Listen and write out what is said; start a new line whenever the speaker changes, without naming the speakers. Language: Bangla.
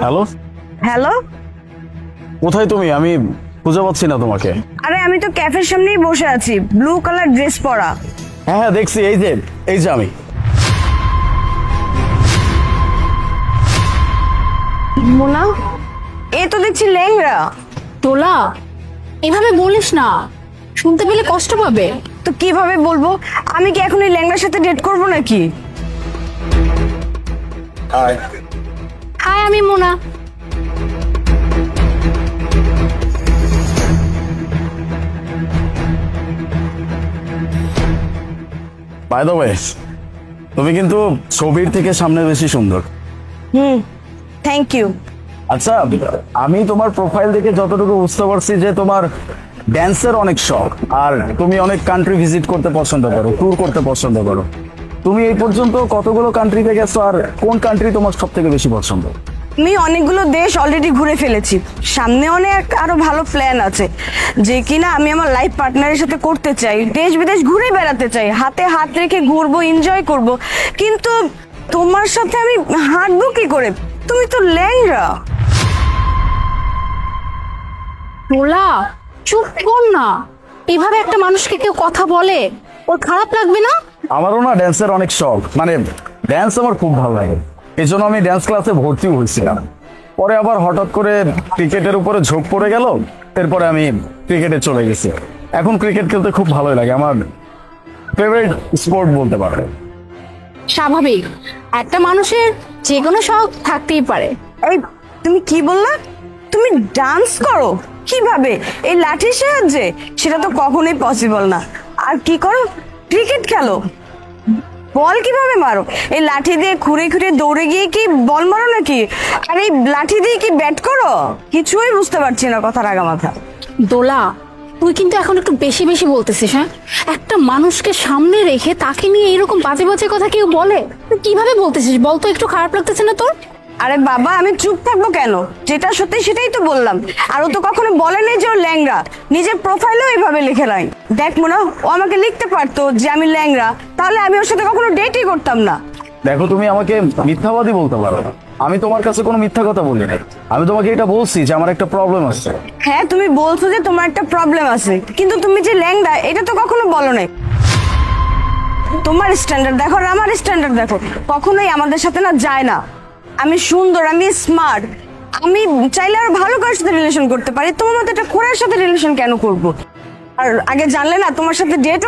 হ্যালো
হ্যালো,
কোথায় তুমি? আমি খুঁজে পাচ্ছি না তোমাকে।
আরে আমি তো ক্যাফের সামনেই বসে আছি, ব্লু কালার ড্রেস পরা।
হ্যাঁ হ্যাঁ দেখছি, এই যে আমি।
মোনা, এ তো দেখছি ল্যাংড়া।
তোলা, এভাবে বলিস না, শুনতে পেলে কষ্ট পাবে।
তো কিভাবে বলবো? আমি কি এখন এই ল্যাংড়ার সাথে ডেট করব নাকি?
হাই, আমি মোনা।
বাই দ্য ওয়ে, তুমি কিন্তু ছবির থেকে সামনে বেশি সুন্দর।
Thank you.
আচ্ছা, আমি তোমার প্রোফাইল দেখে যতটুকু বুঝতে পারছি যে তোমার ড্যান্সের অনেক শখ, আর তুমি অনেক কান্ট্রি ভিজিট করতে পছন্দ করো, ট্যুর করতে পছন্দ করো। তুমি এই পর্যন্ত কতগুলো কান্ট্রিতে গেছো, আর কোন কান্ট্রি তোমার সব থেকে বেশি পছন্দ?
আমি অনেকগুলো দেশ অলরেডি ঘুরে ফেলেছি, সামনে অনেক আরো ভালো প্ল্যান আছে যে কিনা আমি আমার লাইফ পার্টনারের সাথে করতে চাই। দেশ বিদেশ ঘুরে বেড়াতে চাই, হাতে হাত রেখে ঘুরবো, এনজয় করব। কিন্তু তোমার সাথে আমি হাঁটবো কি করে? তুমি তো ল্যাংড়া।
তোলা, চুপ কর না। এভাবে একটা মানুষকে কেউ কথা বলে, ওর খারাপ লাগবে না?
আমারও না ড্যান্সের অনেক শখ, মানে ড্যান্স আমার খুব ভালো লাগে। এই জন্য আমি ড্যান্স ক্লাসে ভর্তি হয়েছিলাম। পরে আবার হঠাৎ করে ক্রিকেটের উপরে ঝোঁক পড়ে গেল, এরপরে আমি ক্রিকেটে চলে গেছি। এখন ক্রিকেট খেলতে খুব ভালোই লাগে, আমার ফেভারিট স্পোর্ট বলতে পারো।
স্বাভাবিক, একটা মানুষের যে কোনো শখ থাকতেই পারে।
এই, তুমি কি বললা? তুমি ডান্স করো? কিভাবে? এই লাঠির সাহায্যে? সেটা তো কখনোই পসিবল না। আর কি করো? ক্রিকেট খেলো? বল কিভাবে মারো? এই লাঠি দিয়ে ঘুরে ঘুরে দৌড়ে গিয়ে কি বল মারো নাকি? আর এই লাঠি দিয়ে কি ব্যাট করো? কিছুই বুঝতে পারছি না কথার আগা মাথা।
দোলা, তুই কিন্তু এখন একটু বেশি বেশি বলতেছিস। হ্যাঁ, একটা মানুষকে সামনে রেখে তাকে নিয়ে এরকম বাজে বাজে কথা কেউ বলে? তুই কিভাবে বলতেছিস বল তো? একটু খারাপ লাগতেছে না তোর?
আরে বাবা, আমি চুপ থাকবো কেন? যেটা সত্যি সেটাই তো বললাম। আর ও তো কখনো বলে নাই যে ও ল্যাংড়া, নিজের প্রোফাইলেও এইভাবে লিখে নাই। দেখ মোনা, ও আমাকে লিখতে পারতো যে আমি ল্যাংড়া, তাহলে আমি ওর সাথে কখনো ডেটই করতাম না।
দেখো, তুমি আমাকে মিথ্যাবাদী বলতে পারো না। আমি তোমার কাছে কোনো মিথ্যা কথা বলি নাই। আমি তোমাকে এটা বলছি যে আমার একটা প্রবলেম আছে।
হ্যাঁ, তুমি বলছো যে তোমার একটা প্রবলেম আছে, কিন্তু তুমি যে ল্যাংড়া এটা তো কখনো বলো নাই। তোমার স্ট্যান্ডার্ড দেখো আর আমার স্ট্যান্ডার্ড দেখো, কখনোই আমাদের সাথে না যায় না। আমি সুন্দর, আমি স্মার্ট, আমি চাইলে আর ভালো কারোর সাথে রিলেশন করতে পারি। তোমার মতো একটা খোড়ার সাথে রিলেশন কেন করব? আর আগে জানলে না তোমার সাথে ডেটও